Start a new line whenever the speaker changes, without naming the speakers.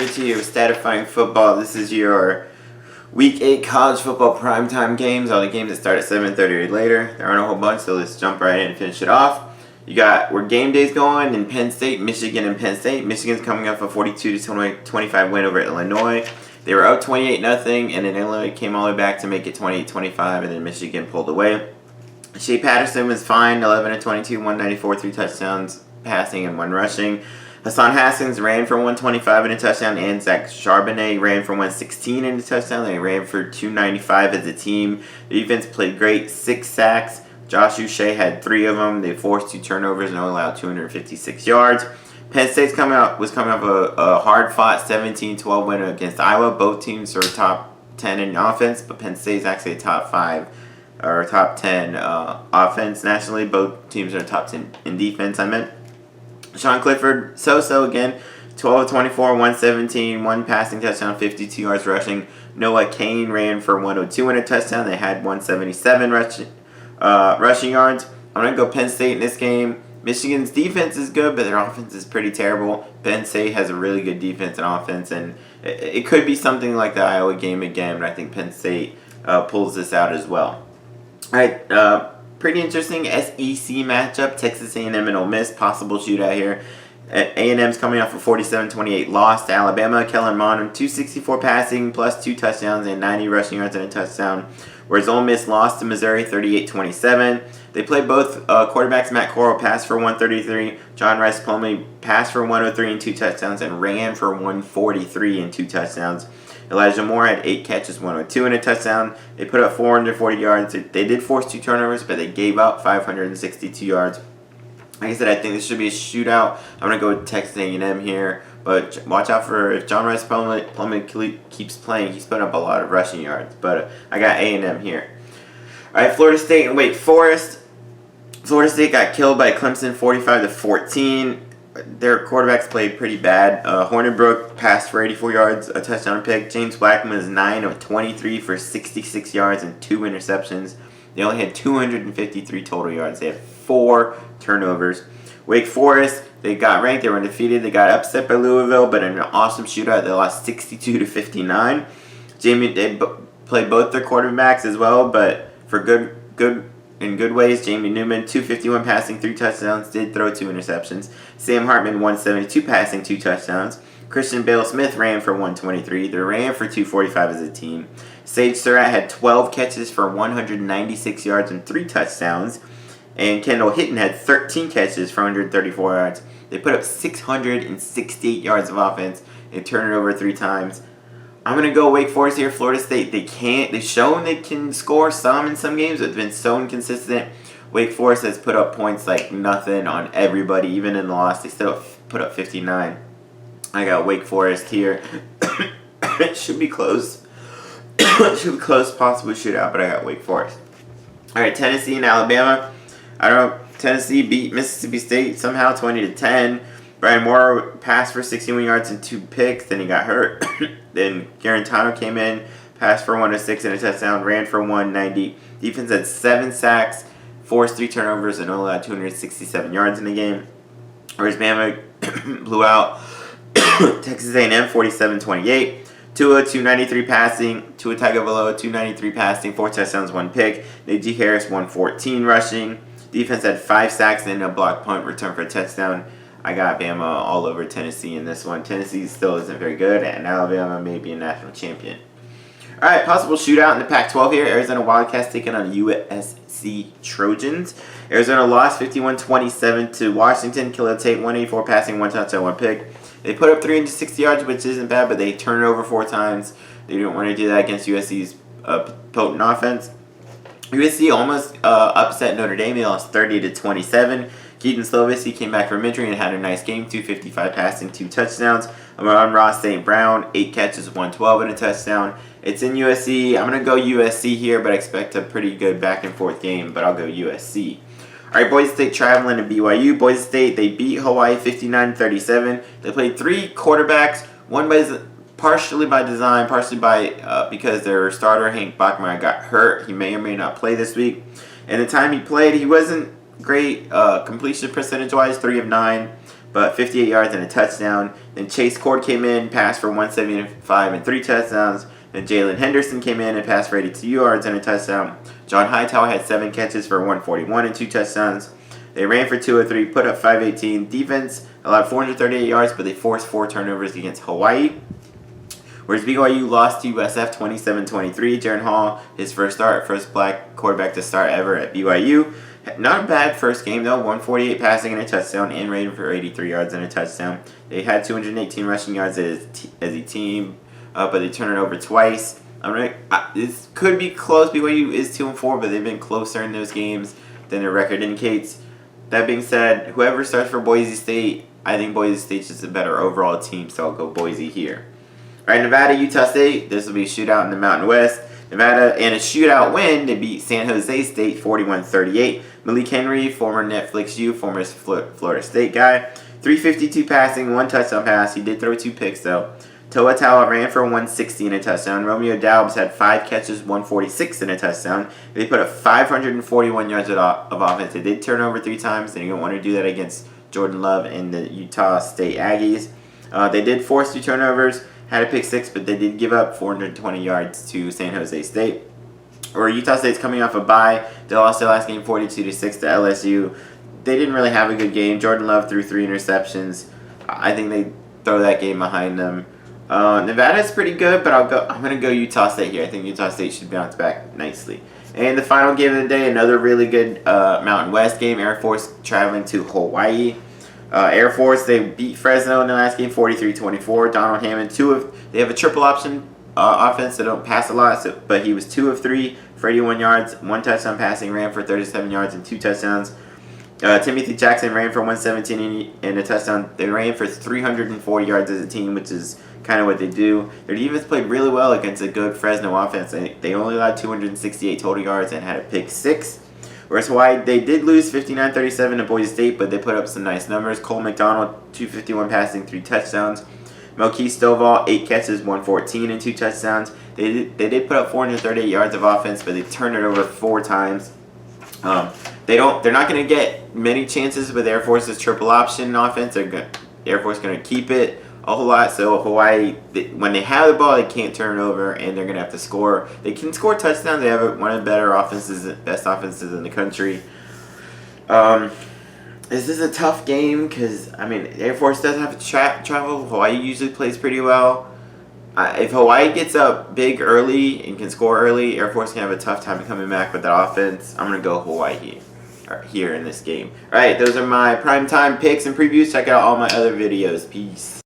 Richie here with Statifying Football. This is your Week 8 college football primetime games. All the games that start at 7:30 or later. There aren't a whole bunch, so let's jump right in and finish it off. You got where game day's going in Penn State, Michigan, and Penn State. Michigan's coming off a 42-25 win over Illinois. They were up 28-0, and then Illinois came all the way back to make it 28-25, and then Michigan pulled away. Shea Patterson was fine, 11-22, 194, 3 touchdowns passing and 1 rushing. Hassan Haskins ran for 125 and a touchdown, and Zach Charbonnet ran for 116 and a touchdown. They ran for 295 as a team. The defense played great, 6 sacks. Josh Uche had 3 of them. They forced 2 turnovers and only allowed 256 yards. Penn State's was coming off a hard-fought 17-12 win against Iowa. Both teams are top 10 in offense, but Penn State's actually a top 5 or top 10 offense nationally. Both teams are top 10 in defense, I meant. Sean Clifford, so again, 12-24, 117, 1 passing touchdown, 52 yards rushing. Noah Kane ran for 102 and a touchdown. They had 177 rushing yards. I'm going to go Penn State in this game. Michigan's defense is good, but their offense is pretty terrible. Penn State has a really good defense and offense, and it could be something like the Iowa game again, but I think Penn State pulls this out as well. All right, pretty interesting SEC matchup, Texas A&M and Ole Miss, possible shootout here. A&M's coming off a 47-28 loss to Alabama. Kellen Mond, 264 passing plus 2 touchdowns and 90 rushing yards and a touchdown. Whereas Ole Miss lost to Missouri 38-27. They played both quarterbacks. Matt Corral passed for 133. John Rice Plumlee passed for 103 and 2 touchdowns and ran for 143 and 2 touchdowns. Elijah Moore had 8 catches, 102 and a touchdown. They put up 440 yards. They did force 2 turnovers, but they gave up 562 yards. Like I said, I think this should be a shootout. I'm going to go with Texas A&M here. But watch out for if John Rice Plumlee keeps playing, he's putting up a lot of rushing yards. But I got A&M here. All right, Florida State and Wake Forest. Florida State got killed by Clemson 45-14. Their quarterbacks played pretty bad. Hornibrook passed for 84 yards, a touchdown pick. James Blackman was 9 of 23 for 66 yards and 2 interceptions. They only had 253 total yards. They had 4 turnovers. Wake Forest, they got ranked. They were undefeated. They got upset by Louisville, but in an awesome shootout, they lost 62-59. They played both their quarterbacks as well, but for good ways. Jamie Newman, 251 passing, 3 touchdowns, did throw 2 interceptions. Sam Hartman, 172 passing, 2 touchdowns. Christian Bale-Smith ran for 123. They ran for 245 as a team. Sage Surratt had 12 catches for 196 yards and 3 touchdowns. And Kendall Hinton had 13 catches for 134 yards. They put up 668 yards of offense. They turned it over 3 times. I'm going to go Wake Forest here. Florida State, they've shown they can score some in some games, but it's been so inconsistent. Wake Forest has put up points like nothing on everybody. Even in the loss, they still put up 59. I got Wake Forest here. It should be close. It should be close, possibly shootout, but I got Wake Forest. All right, Tennessee and Alabama. I don't know. Tennessee beat Mississippi State somehow 20-10. Brian Moore passed for 61 yards and 2 picks. Then he got hurt. Then Garantano came in, passed for 106 and a touchdown, ran for 190. Defense had 7 sacks, forced 3 turnovers, and only allowed 267 yards in the game. Whereas Bama blew out Texas A&M 47-28. Tua, 293 passing. Tua Tagovailoa, 293 passing, 4 touchdowns, 1 pick. Najee Harris, 114 rushing. Defense had 5 sacks and a block punt return for a touchdown. I got Bama all over Tennessee in this one. Tennessee still isn't very good, and Alabama may be a national champion. All right, possible shootout in the Pac-12 here. Arizona Wildcats taking on USC Trojans. Arizona lost 51-27 to Washington. Khalil Tate, 184 passing, 1 touchdown, 1 pick. They put up 360 yards, which isn't bad, but they turned it over 4 times. They didn't want to do that against USC's potent offense. USC almost upset Notre Dame. They lost 30-27. Keaton Slovis, he came back from injury and had a nice game. 255 passing, 2 touchdowns. Amon-Ra St. Brown, 8 catches, 112 and a touchdown. It's in USC. I'm going to go USC here, but I expect a pretty good back and forth game, but I'll go USC. All right, Boise State traveling to BYU. Boise State, they beat Hawaii 59-37. They played 3 quarterbacks, one partially by design, partially by because their starter, Hank Bachmeier, got hurt. He may or may not play this week. And the time he played, he wasn't great completion percentage-wise, 3 of 9. but 58 yards and a touchdown. Then Chase Cord came in, passed for 175 and 3 touchdowns. Then Jalen Henderson came in and passed for 82 yards and a touchdown. John Hightower had 7 catches for 141 and 2 touchdowns. They ran for 203, put up 518. Defense allowed 438 yards, but they forced 4 turnovers against Hawaii. Whereas BYU lost to USF 27-23. Jaron Hall, his first black quarterback to start ever at BYU. Not a bad first game though, 148 passing and a touchdown, and ran for 83 yards and a touchdown. They had 218 rushing yards as a team, but they turned it over twice. This could be close. BYU is 2-4, but they've been closer in those games than their record indicates. That being said, whoever starts for Boise State, I think Boise State's just a better overall team, so I'll go Boise here. All right, Nevada, Utah State. This will be a shootout in the Mountain West. Nevada, in a shootout win, they beat San Jose State 41-38. Malik Henry, former Netflix U, former Florida State guy. 352 passing, 1 touchdown pass. He did throw 2 picks, though. Toa Taua ran for 160 and a touchdown. Romeo Daubs had 5 catches, 146 and a touchdown. They put up 541 yards of offense. They did turn over 3 times, and you don't want to do that against Jordan Love and the Utah State Aggies. They did force 2 turnovers, had a pick 6, but they did give up 420 yards to San Jose State. Or Utah State's coming off a bye. They lost their last game 42-6 to LSU. They didn't really have a good game. Jordan Love threw 3 interceptions. I think they throw that game behind them. Nevada's pretty good, but I'm going to go Utah State here. I think Utah State should bounce back nicely. And the final game of the day, another really good Mountain West game. Air Force traveling to Hawaii. Air Force, they beat Fresno in the last game 43-24. Donald Hammond, they have a triple option offense. They don't pass a lot, but he was 2 of 3 for 81 yards, 1 touchdown passing, ran for 37 yards and 2 touchdowns. Timothy Jackson ran for 117 and a touchdown. They ran for 340 yards as a team, which is kind of what they do. Their defense played really well against a good Fresno offense. They only allowed 268 total yards and had a pick 6. Whereas Hawaii, they did lose 59-37 to Boise State, but they put up some nice numbers. Cole McDonald, 251 passing, 3 touchdowns. Melke Stovall, 8 catches, 114 and 2 touchdowns. They did put up 438 yards of offense, but they turned it over 4 times. They're not going to get many chances with Air Force's triple option offense. Air Force going to keep it a whole lot. So Hawaii, when they have the ball, they can't turn it over, and they're going to have to score. They can score touchdowns. They have one of the better offenses, best offenses in the country. This is a tough game because, Air Force doesn't have to travel. Hawaii usually plays pretty well. If Hawaii gets up big early and can score early, Air Force can have a tough time coming back with that offense. I'm going to go Hawaii here in this game. All right, those are my primetime picks and previews. Check out all my other videos. Peace.